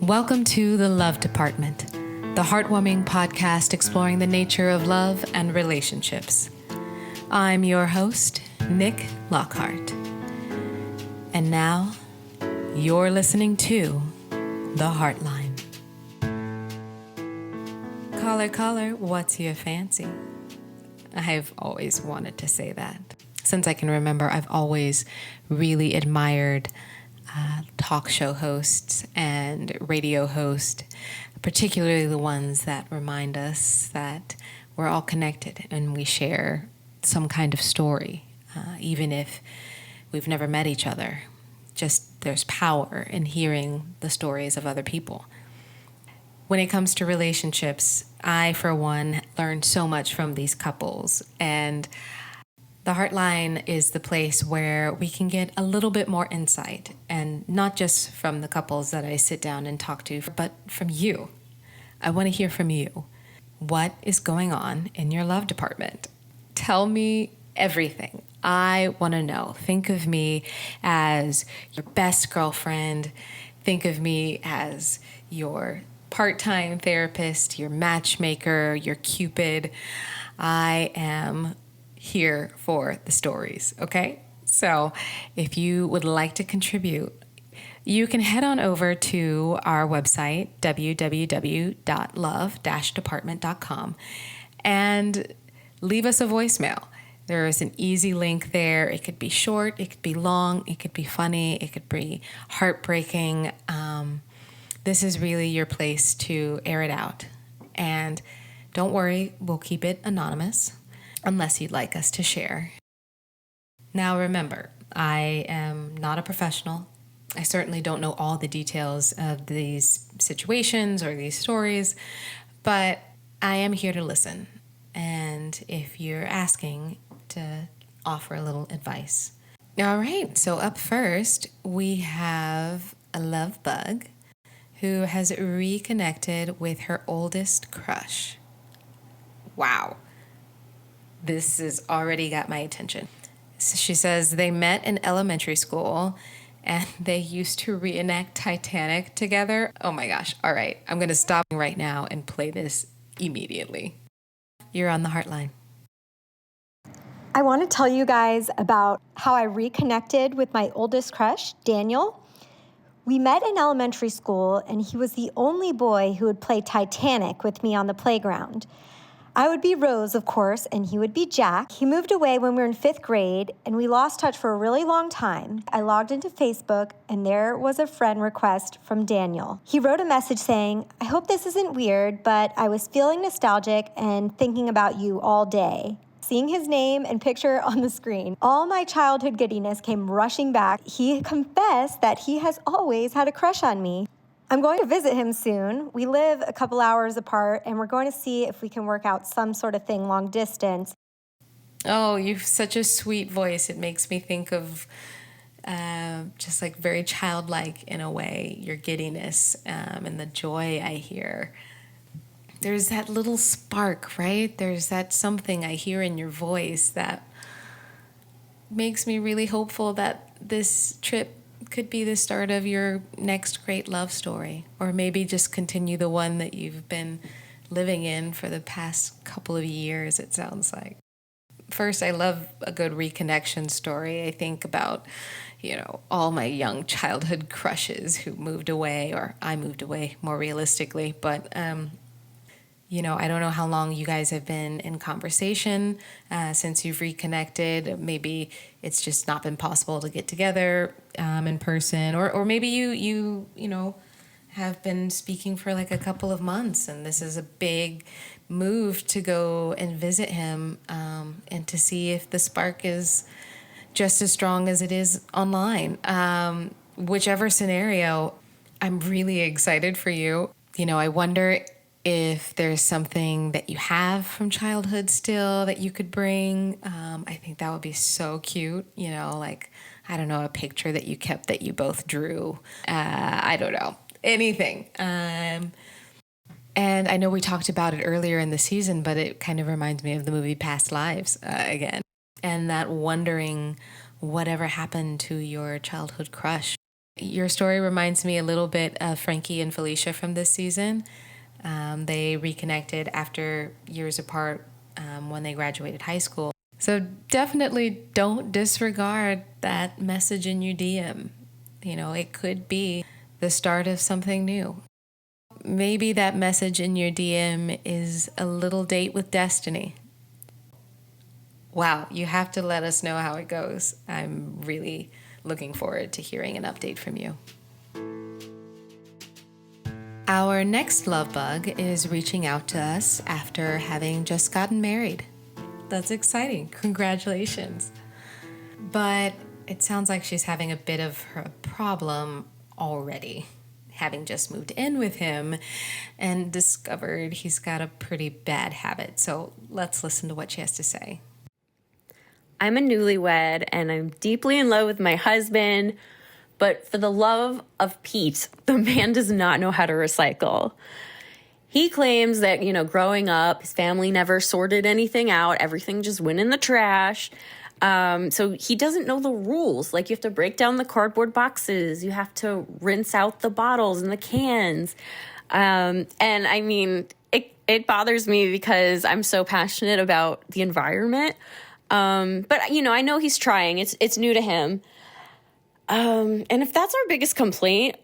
Welcome to The Love Department, the heartwarming podcast exploring the nature of love and relationships. I'm your host, Nick Lockhart. And now, you're listening to The HeartLine. Caller, what's your fancy? I've always wanted to say that. Since I can remember, I've always really admired talk show hosts and radio hosts, particularly the ones that remind us that we're all connected and we share some kind of story, even if we've never met each other. Just there's power in hearing the stories of other people. When it comes to relationships, I, for one, learned so much from these couples, and the HeartLine is the place where we can get a little bit more insight, and not just from the couples that I sit down and talk to, but from you. I want to hear from you. What is going on in your love department? Tell me everything. I want to know. Think of me as your best girlfriend. Think of me as your part-time therapist, your matchmaker, your Cupid. I am here for the stories, okay? So if you would like to contribute, you can head on over to our website, www.love-department.com, and leave us a voicemail. There is an easy link there. It could be short, it could be long, it could be funny, it could be heartbreaking. This is really your place to air it out. And don't worry, we'll keep it anonymous, unless you'd like us to share. Now remember, I am not a professional. I certainly don't know all the details of these situations or these stories, but I am here to listen. And if you're asking, to offer a little advice. All right, so up first, we have a love bug who has reconnected with her oldest crush. Wow. This has already got my attention. So she says they met in elementary school and they used to reenact Titanic together. Oh my gosh. All right. I'm going to stop right now and play this immediately. You're on the HeartLine. I want to tell you guys about how I reconnected with my oldest crush, Daniel. We met in elementary school, and he was the only boy who would play Titanic with me on the playground. I would be Rose, of course, and he would be Jack. He moved away when we were in 5th grade, and we lost touch for a really long time. I logged into Facebook, and there was a friend request from Daniel. He wrote a message saying, "I hope this isn't weird, but I was feeling nostalgic and thinking about you all day." Seeing his name and picture on the screen, all my childhood giddiness came rushing back. He confessed that he has always had a crush on me. I'm going to visit him soon. We live a couple hours apart, and we're going to see if we can work out some sort of thing long distance. Oh, you've such a sweet voice. It makes me think of just like very childlike in a way, your giddiness and the joy I hear. There's that little spark, right? There's that something I hear in your voice that makes me really hopeful that this trip could be the start of your next great love story, or maybe just continue the one that you've been living in for the past couple of years, it sounds like. First, I love a good reconnection story. I think about, all my young childhood crushes who moved away, or I moved away more realistically, but I don't know how long you guys have been in conversation since you've reconnected. Maybe it's just not been possible to get together in person, or maybe you have been speaking for like a couple of months, and this is a big move to go and visit him and to see if the spark is just as strong as it is online. Whichever scenario, I'm really excited for you. I wonder if there's something that you have from childhood still that you could bring. I think that would be so cute, a picture that you kept that you both drew. I don't know, anything. And I know we talked about it earlier in the season, but it kind of reminds me of the movie Past Lives again. And that wondering whatever happened to your childhood crush. Your story reminds me a little bit of Frankie and Felicia from this season. They reconnected after years apart when they graduated high school. So definitely don't disregard that message in your DM. It could be the start of something new. Maybe that message in your DM is a little date with destiny. Wow, you have to let us know how it goes. I'm really looking forward to hearing an update from you. Our next love bug is reaching out to us after having just gotten married. That's exciting. Congratulations. But it sounds like she's having a bit of a problem already, having just moved in with him and discovered he's got a pretty bad habit. So let's listen to what she has to say. I'm a newlywed and I'm deeply in love with my husband, but for the love of Pete, the man does not know how to recycle. He claims that, growing up, his family never sorted anything out. Everything just went in the trash. So he doesn't know the rules. Like, you have to break down the cardboard boxes. You have to rinse out the bottles and the cans. And I mean, it bothers me because I'm so passionate about the environment. But I know he's trying. It's new to him. And if that's our biggest complaint,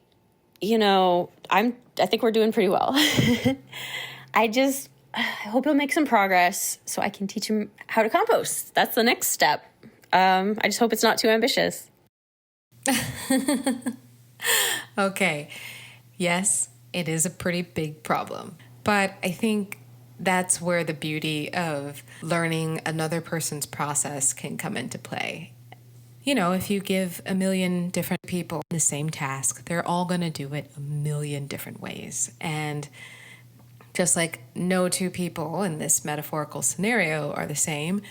I think we're doing pretty well. I hope he'll make some progress so I can teach him how to compost. That's the next step. I just hope it's not too ambitious. Okay. Yes, it is a pretty big problem. But I think that's where the beauty of learning another person's process can come into play. If you give a million different people the same task, they're all going to do it a million different ways. And just like no two people in this metaphorical scenario are the same,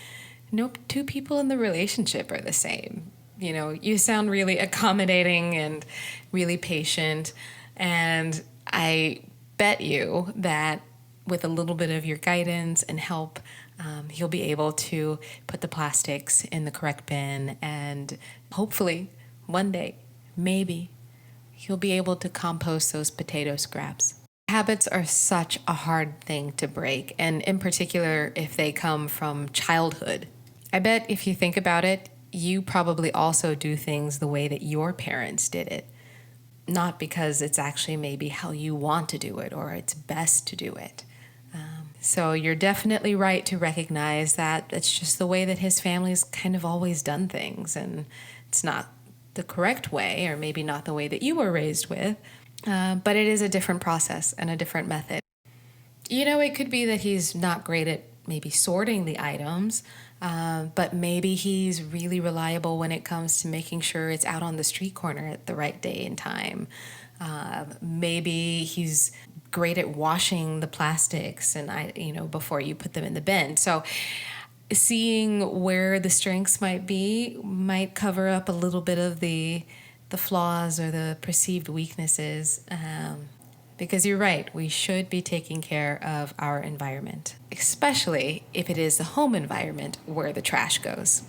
no two people in the relationship are the same. You sound really accommodating and really patient. And I bet you that with a little bit of your guidance and help, he'll be able to put the plastics in the correct bin, and hopefully one day, maybe, he'll be able to compost those potato scraps. Habits are such a hard thing to break, and in particular if they come from childhood. I bet if you think about it, you probably also do things the way that your parents did it. Not because it's actually maybe how you want to do it or it's best to do it. So you're definitely right to recognize that it's just the way that his family's kind of always done things, and it's not the correct way, or maybe not the way that you were raised with, but it is a different process and a different method. It could be that he's not great at maybe sorting the items, but maybe he's really reliable when it comes to making sure it's out on the street corner at the right day and time. Maybe he's great at washing the plastics and before you put them in the bin. So seeing where the strengths might be might cover up a little bit of the flaws or the perceived weaknesses. Because you're right, we should be taking care of our environment, especially if it is the home environment where the trash goes.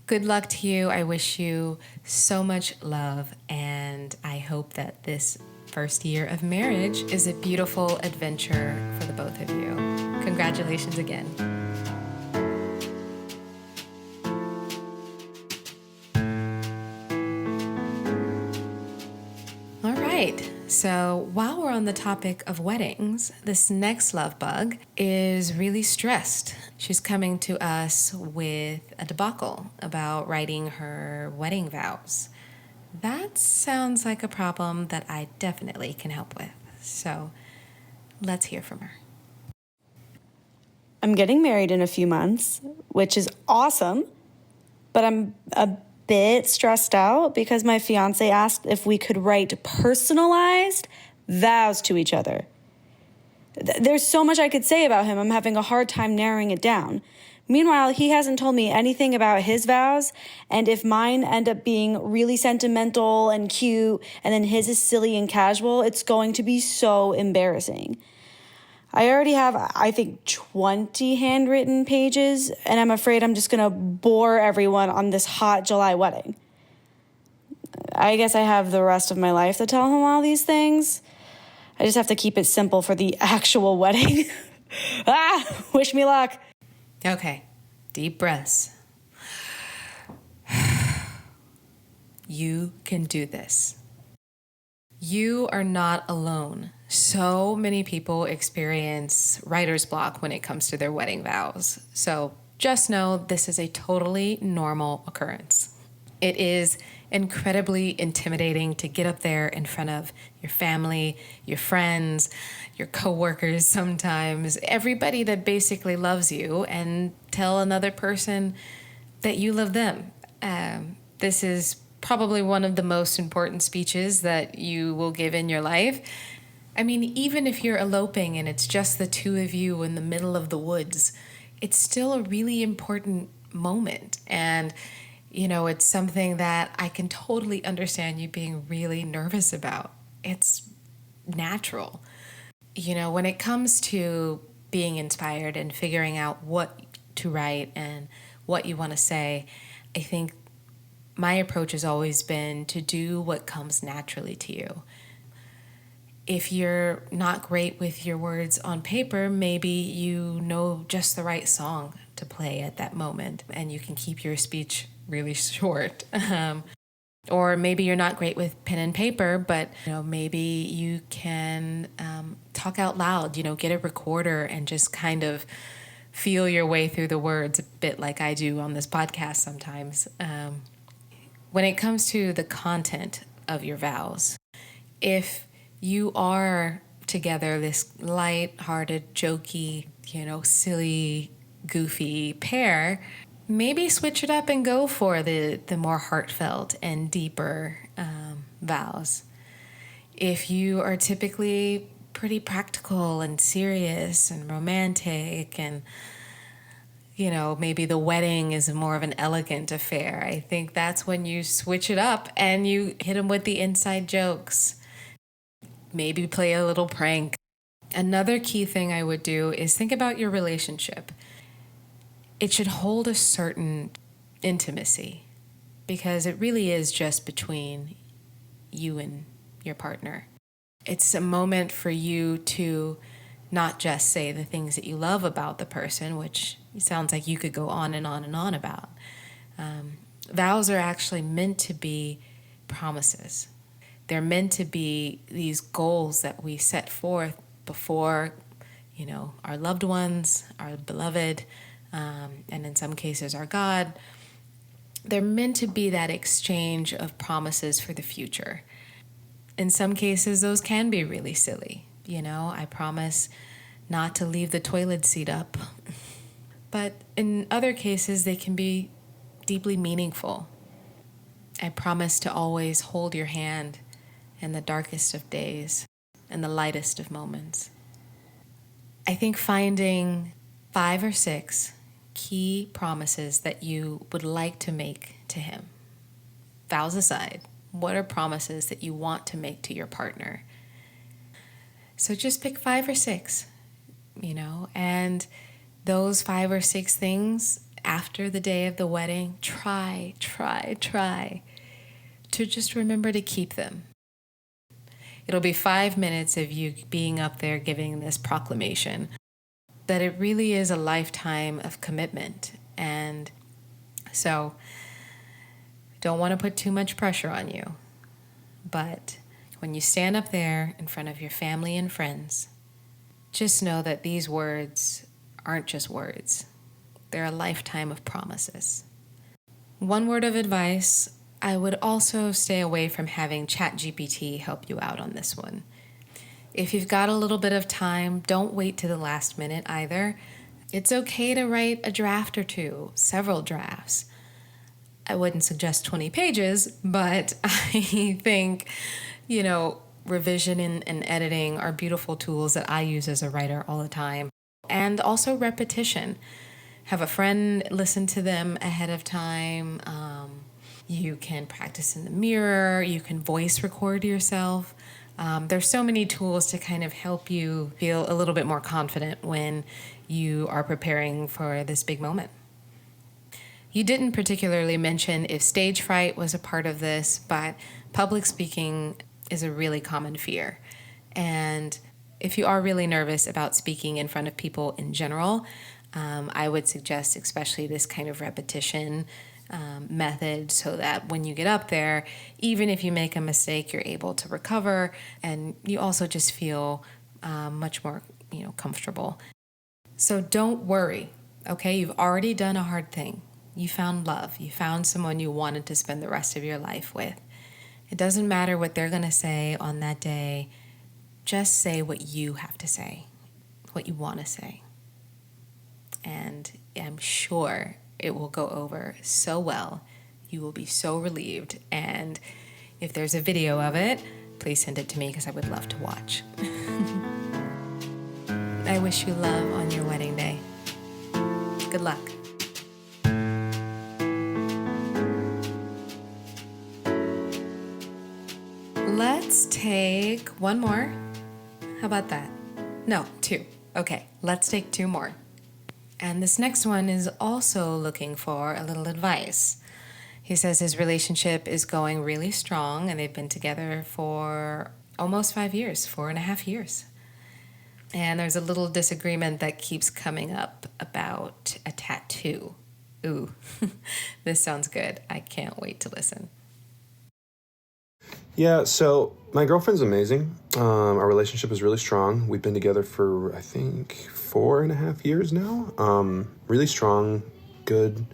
Good luck to you. I wish you so much love, and I hope that this first year of marriage is a beautiful adventure for the both of you. Congratulations again. All right. So while we're on the topic of weddings, this next love bug is really stressed. She's coming to us with a debacle about writing her wedding vows. That sounds like a problem that I definitely can help with. So let's hear from her. I'm getting married in a few months, which is awesome, but I'm a bit stressed out because my fiance asked if we could write personalized vows to each other. There's so much I could say about him. I'm having a hard time narrowing it down. Meanwhile, he hasn't told me anything about his vows, and if mine end up being really sentimental and cute, and then his is silly and casual, it's going to be so embarrassing. I already have, I think, 20 handwritten pages, and I'm afraid I'm just going to bore everyone on this hot July wedding. I guess I have the rest of my life to tell him all these things. I just have to keep it simple for the actual wedding. Wish me luck. Okay, deep breaths. You can do this. You are not alone. So many people experience writer's block when it comes to their wedding vows. So just know this is a totally normal occurrence. It is incredibly intimidating to get up there in front of your family, your friends, your coworkers sometimes, everybody that basically loves you, and tell another person that you love them. This is probably one of the most important speeches that you will give in your life. I mean, even if you're eloping and it's just the two of you in the middle of the woods, it's still a really important moment. And, you know, it's something that I can totally understand you being really nervous about. It's natural. You know, when it comes to being inspired and figuring out what to write and what you want to say, I think my approach has always been to do what comes naturally to you. If you're not great with your words on paper, maybe you know just the right song to play at that moment and you can keep your speech really short. Or maybe you're not great with pen and paper, but maybe you can talk out loud, get a recorder and just kind of feel your way through the words a bit like I do on this podcast sometimes. When it comes to the content of your vows, if you are together this light-hearted, jokey, silly, goofy pair, maybe switch it up and go for the more heartfelt and deeper vows. If you are typically pretty practical and serious and romantic and maybe the wedding is more of an elegant affair, I think that's when you switch it up and you hit them with the inside jokes. Maybe play a little prank. Another key thing I would do is think about your relationship. It should hold a certain intimacy because it really is just between you and your partner. It's a moment for you to not just say the things that you love about the person, which sounds like you could go on and on and on about. Vows are actually meant to be promises. They're meant to be these goals that we set forth before, our loved ones, our beloved, and in some cases our God. They're meant to be that exchange of promises for the future. In some cases, those can be really silly. I promise not to leave the toilet seat up. But in other cases, they can be deeply meaningful. I promise to always hold your hand in the darkest of days and the lightest of moments. I think finding 5 or 6 key promises that you would like to make to him. Vows aside, what are promises that you want to make to your partner? So just pick 5 or 6, and those 5 or 6 things after the day of the wedding, try to just remember to keep them. It'll be 5 minutes of you being up there giving this proclamation that it really is a lifetime of commitment. And so don't want to put too much pressure on you. But when you stand up there in front of your family and friends, just know that these words aren't just words. They're a lifetime of promises. One word of advice, I would also stay away from having ChatGPT help you out on this one. If you've got a little bit of time, don't wait to the last minute either. It's okay to write a draft or two, several drafts. I wouldn't suggest 20 pages, but I think, revision and editing are beautiful tools that I use as a writer all the time. And also repetition. Have a friend listen to them ahead of time. You can practice in the mirror. You can voice record yourself. There's so many tools to kind of help you feel a little bit more confident when you are preparing for this big moment. You didn't particularly mention if stage fright was a part of this, but public speaking is a really common fear. And if you are really nervous about speaking in front of people in general, I would suggest especially this kind of repetition method, so that when you get up there, even if you make a mistake, you're able to recover, and you also just feel much more, comfortable. So don't worry, okay? You've already done a hard thing. You found love. You found someone you wanted to spend the rest of your life with. It doesn't matter what they're going to say on that day. Just say what you have to say, what you want to say. And I'm sure it will go over so well. You will be so relieved. And if there's a video of it, please send it to me because I would love to watch. I wish you love on your wedding day. Good luck. Let's take one more. How about that? No, two. Okay, let's take two more. And this next one is also looking for a little advice. He says his relationship is going really strong, and they've been together for almost 5 years, 4.5 years. And there's a little disagreement that keeps coming up about a tattoo. Ooh, this sounds good. I can't wait to listen. Yeah, so my girlfriend's amazing. Our relationship is really strong. We've been together for, I think, 4.5 years now. Really strong, good.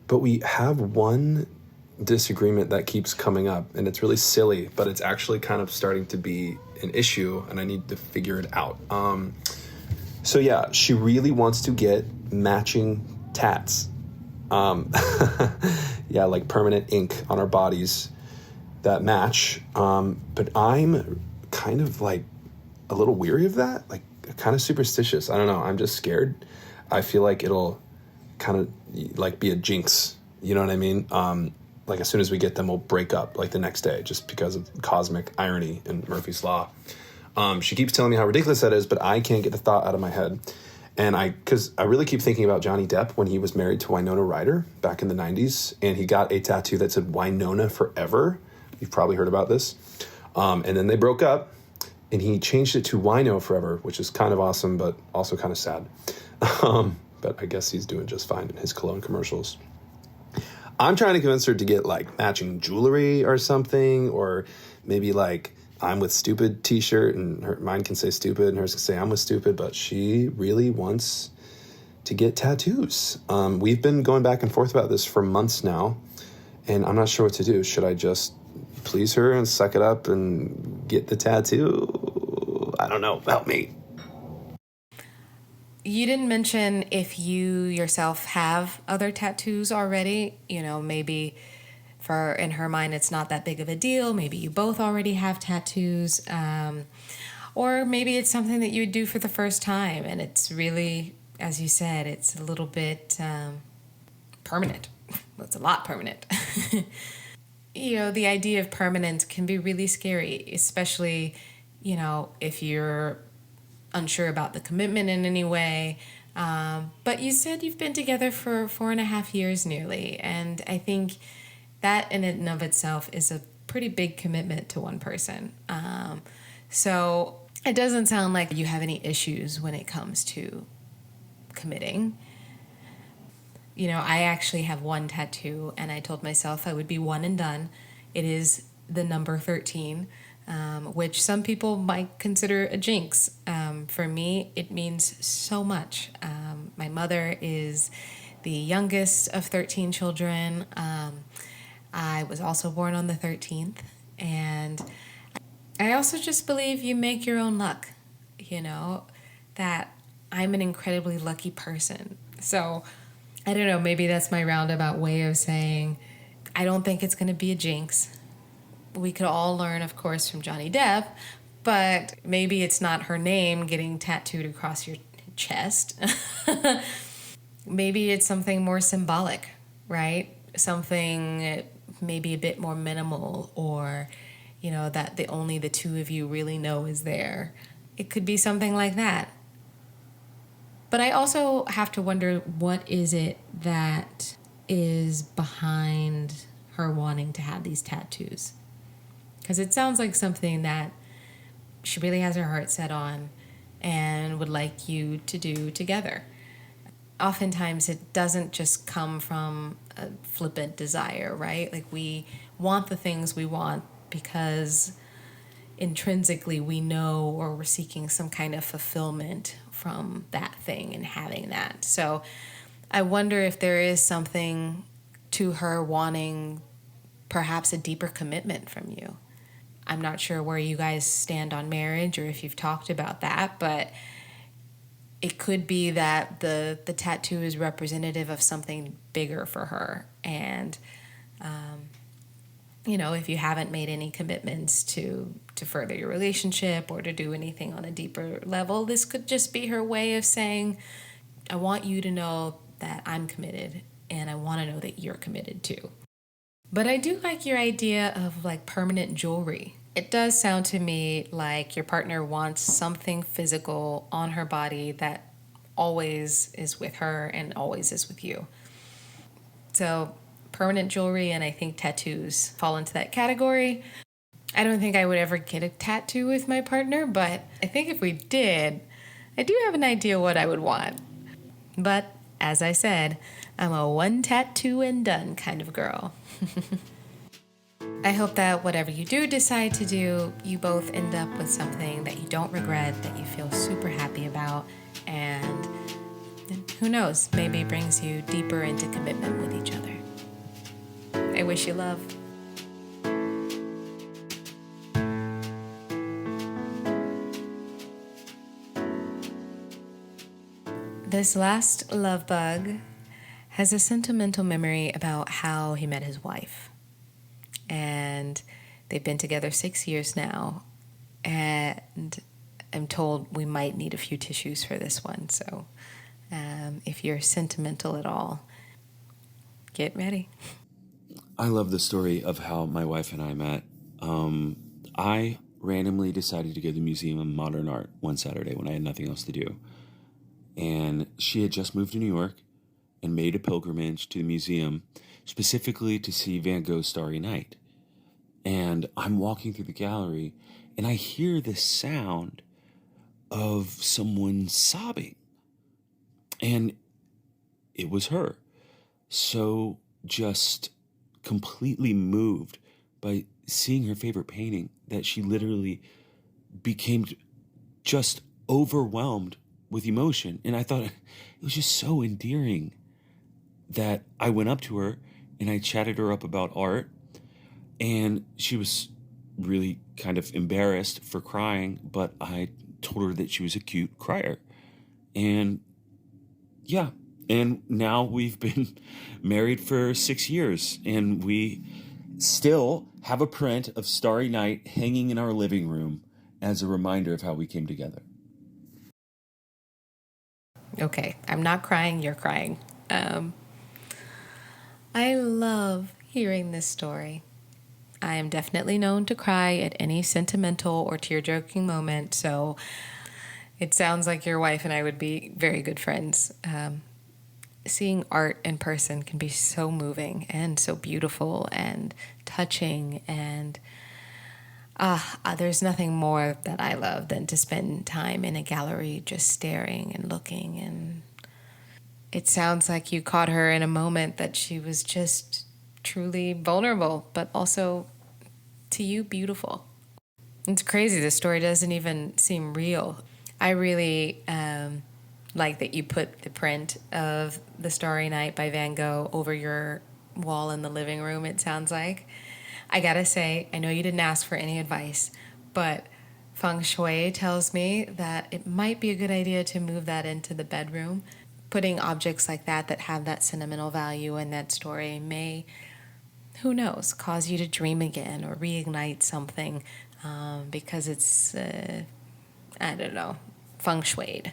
But we have one disagreement that keeps coming up, and it's really silly, but it's actually kind of starting to be an issue, and I need to figure it out. So yeah, she really wants to get matching tats. Yeah, like permanent ink on our bodies that match. But I'm kind of like a little weary of that, like kind of superstitious. I don't know. I'm just scared. I feel like it'll kind of like be a jinx. You know what I mean? Like as soon as we get them, we'll break up like the next day just because of cosmic irony and Murphy's Law. She keeps telling me how ridiculous that is, but I can't get the thought out of my head. And because I really keep thinking about Johnny Depp when he was married to Winona Ryder back in the 90s, and he got a tattoo that said Winona Forever. You've probably heard about this. And then they broke up, and he changed it to Wino Forever, which is kind of awesome, but also kind of sad. But I guess he's doing just fine in his cologne commercials. I'm trying to convince her to get like matching jewelry or something, or maybe like I'm with stupid t-shirt, and mine can say stupid and hers can say I'm with stupid, but she really wants to get tattoos. We've been going back and forth about this for months now, and I'm not sure what to do. Should I just please her and suck it up and get the tattoo? I don't know. Help me. You didn't mention if you yourself have other tattoos already. Maybe in her mind it's not that big of a deal. Maybe you both already have tattoos. Or maybe it's something that you would do for the first time, and it's really, as you said, it's a little bit permanent. Well, it's a lot permanent. The idea of permanence can be really scary, especially, if you're unsure about the commitment in any way. But you said you've been together for 4.5 years nearly, and I think that in and of itself is a pretty big commitment to one person. So it doesn't sound like you have any issues when it comes to committing. I actually have one tattoo, and I told myself I would be one and done. It is the number 13, which some people might consider a jinx. For me, it means so much. My mother is the youngest of 13 children. I was also born on the 13th, and I also just believe you make your own luck, that I'm an incredibly lucky person. So I don't know, maybe that's my roundabout way of saying I don't think it's going to be a jinx. We could all learn, of course, from Johnny Depp, but maybe it's not her name getting tattooed across your chest. Maybe it's something more symbolic, right? Something maybe a bit more minimal, or, that only the two of you really know is there. It could be something like that. But I also have to wonder, what is it that is behind her wanting to have these tattoos? Because it sounds like something that she really has her heart set on and would like you to do together. Oftentimes, it doesn't just come from a flippant desire, right? Like, we want the things we want because intrinsically we know, or we're seeking some kind of fulfillment from that thing and having that. So I wonder if there is something to her wanting perhaps a deeper commitment from you. I'm not sure where you guys stand on marriage or if you've talked about that, but it could be that the tattoo is representative of something bigger for her. And if you haven't made any commitments to further your relationship or to do anything on a deeper level, this could just be her way of saying, I want you to know that I'm committed, and I want to know that you're committed too. But I do like your idea of like permanent jewelry. It does sound to me like your partner wants something physical on her body that always is with her and always is with you. So permanent jewelry and I think tattoos fall into that category. I don't think I would ever get a tattoo with my partner, but I think if we did, I do have an idea what I would want. But as I said, I'm a one tattoo and done kind of girl. I hope that whatever you do decide to do, you both end up with something that you don't regret, that you feel super happy about, and who knows, maybe brings you deeper into commitment with each other. I wish you love. This last love bug has a sentimental memory about how he met his wife. And they've been together 6 years now. And I'm told we might need a few tissues for this one. So if you're sentimental at all, get ready. I love the story of how my wife and I met. I randomly decided to go to the Museum of Modern Art one Saturday when I had nothing else to do. And she had just moved to New York and made a pilgrimage to the museum specifically to see Van Gogh's Starry Night. And I'm walking through the gallery and I hear this sound of someone sobbing. And it was her. So just completely moved by seeing her favorite painting that she literally became just overwhelmed with emotion. And I thought it was just so endearing that I went up to her and I chatted her up about art. And she was really kind of embarrassed for crying, but I told her that she was a cute crier. And yeah, and now we've been married for 6 years, and we still have a print of Starry Night hanging in our living room as a reminder of how we came together. Okay, I'm not crying, you're crying. I love hearing this story. I am definitely known to cry at any sentimental or tear-jerking moment, so it sounds like your wife and I would be very good friends. Seeing art in person can be so moving and so beautiful and touching, and there's nothing more that I love than to spend time in a gallery just staring and looking. And it sounds like you caught her in a moment that she was just truly vulnerable, but also to you beautiful. It's crazy. The story doesn't even seem real. I really like that you put the print of The Starry Night by Van Gogh over your wall in the living room, it sounds like. I gotta say, I know you didn't ask for any advice, but feng shui tells me that it might be a good idea to move that into the bedroom. Putting objects like that have that sentimental value in that story may, who knows, cause you to dream again or reignite something because it's, I don't know, feng shuied.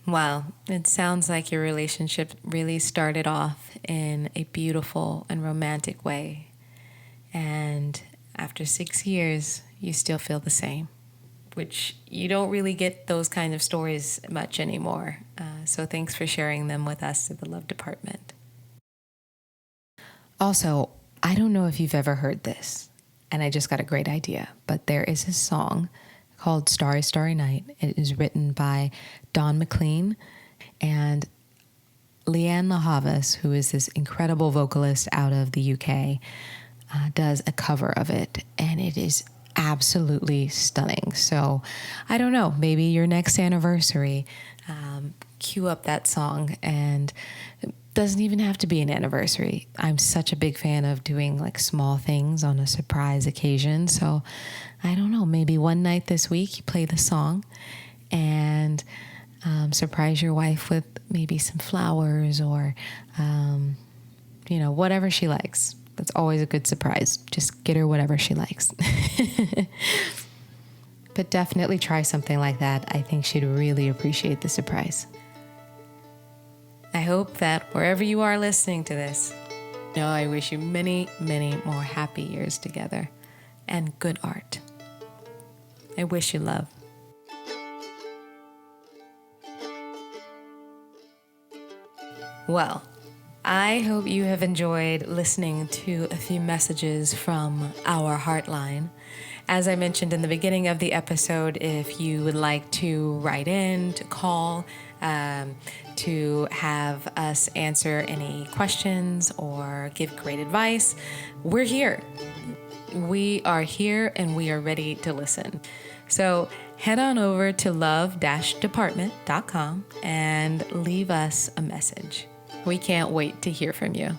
Wow, it sounds like your relationship really started off in a beautiful and romantic way. And after 6 years, you still feel the same. which you don't really get those kind of stories much anymore. So thanks for sharing them with us at the Love Department. Also, I don't know if you've ever heard this, and I just got a great idea, but there is a song called Starry, Starry Night. It is written by Don McLean and Leanne LaHavas, who is this incredible vocalist out of the UK, does a cover of it, and it is absolutely stunning. So I don't know, maybe your next anniversary, cue up that song. And it doesn't even have to be an anniversary. I'm such a big fan of doing like small things on a surprise occasion. So I don't know, maybe one night this week you play the song and surprise your wife with maybe some flowers or whatever she likes. That's always a good surprise. Just get her whatever she likes. But definitely try something like that. I think she'd really appreciate the surprise. I hope that wherever you are listening to this, I wish you many, many more happy years together and good art. I wish you love. Well, I hope you have enjoyed listening to a few messages from our HeartLine. As I mentioned in the beginning of the episode, if you would like to write in, to call, to have us answer any questions or give great advice, we're here. We are here and we are ready to listen. So head on over to love-department.com and leave us a message. We can't wait to hear from you.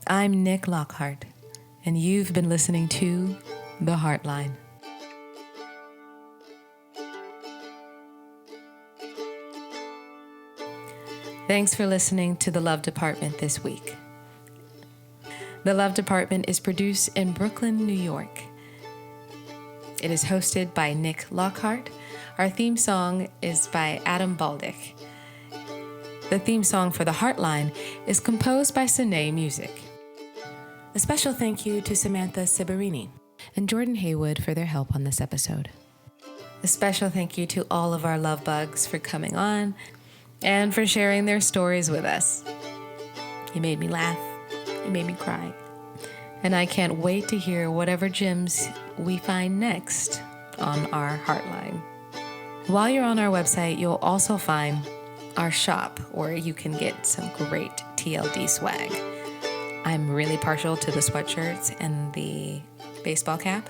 I'm Nick Lockhart, and you've been listening to The HeartLine. Thanks for listening to The Love Department this week. The Love Department is produced in Brooklyn, New York. It is hosted by Nick Lockhart. Our theme song is by Adam Baldick. The theme song for The HeartLine is composed by Sine Music. A special thank you to Samantha Siberini and Jordan Haywood for their help on this episode. A special thank you to all of our love bugs for coming on and for sharing their stories with us. You made me laugh. You made me cry. And I can't wait to hear whatever gems we find next on our HeartLine. While you're on our website, you'll also find our shop where you can get some great TLD swag. I'm really partial to the sweatshirts and the baseball cap.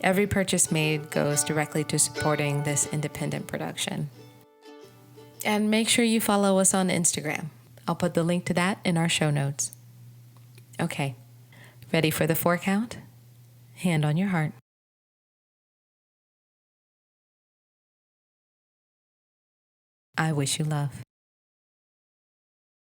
Every purchase made goes directly to supporting this independent production. And make sure you follow us on Instagram. I'll put the link to that in our show notes. Okay, ready for the 4 count? Hand on your heart. I wish you love.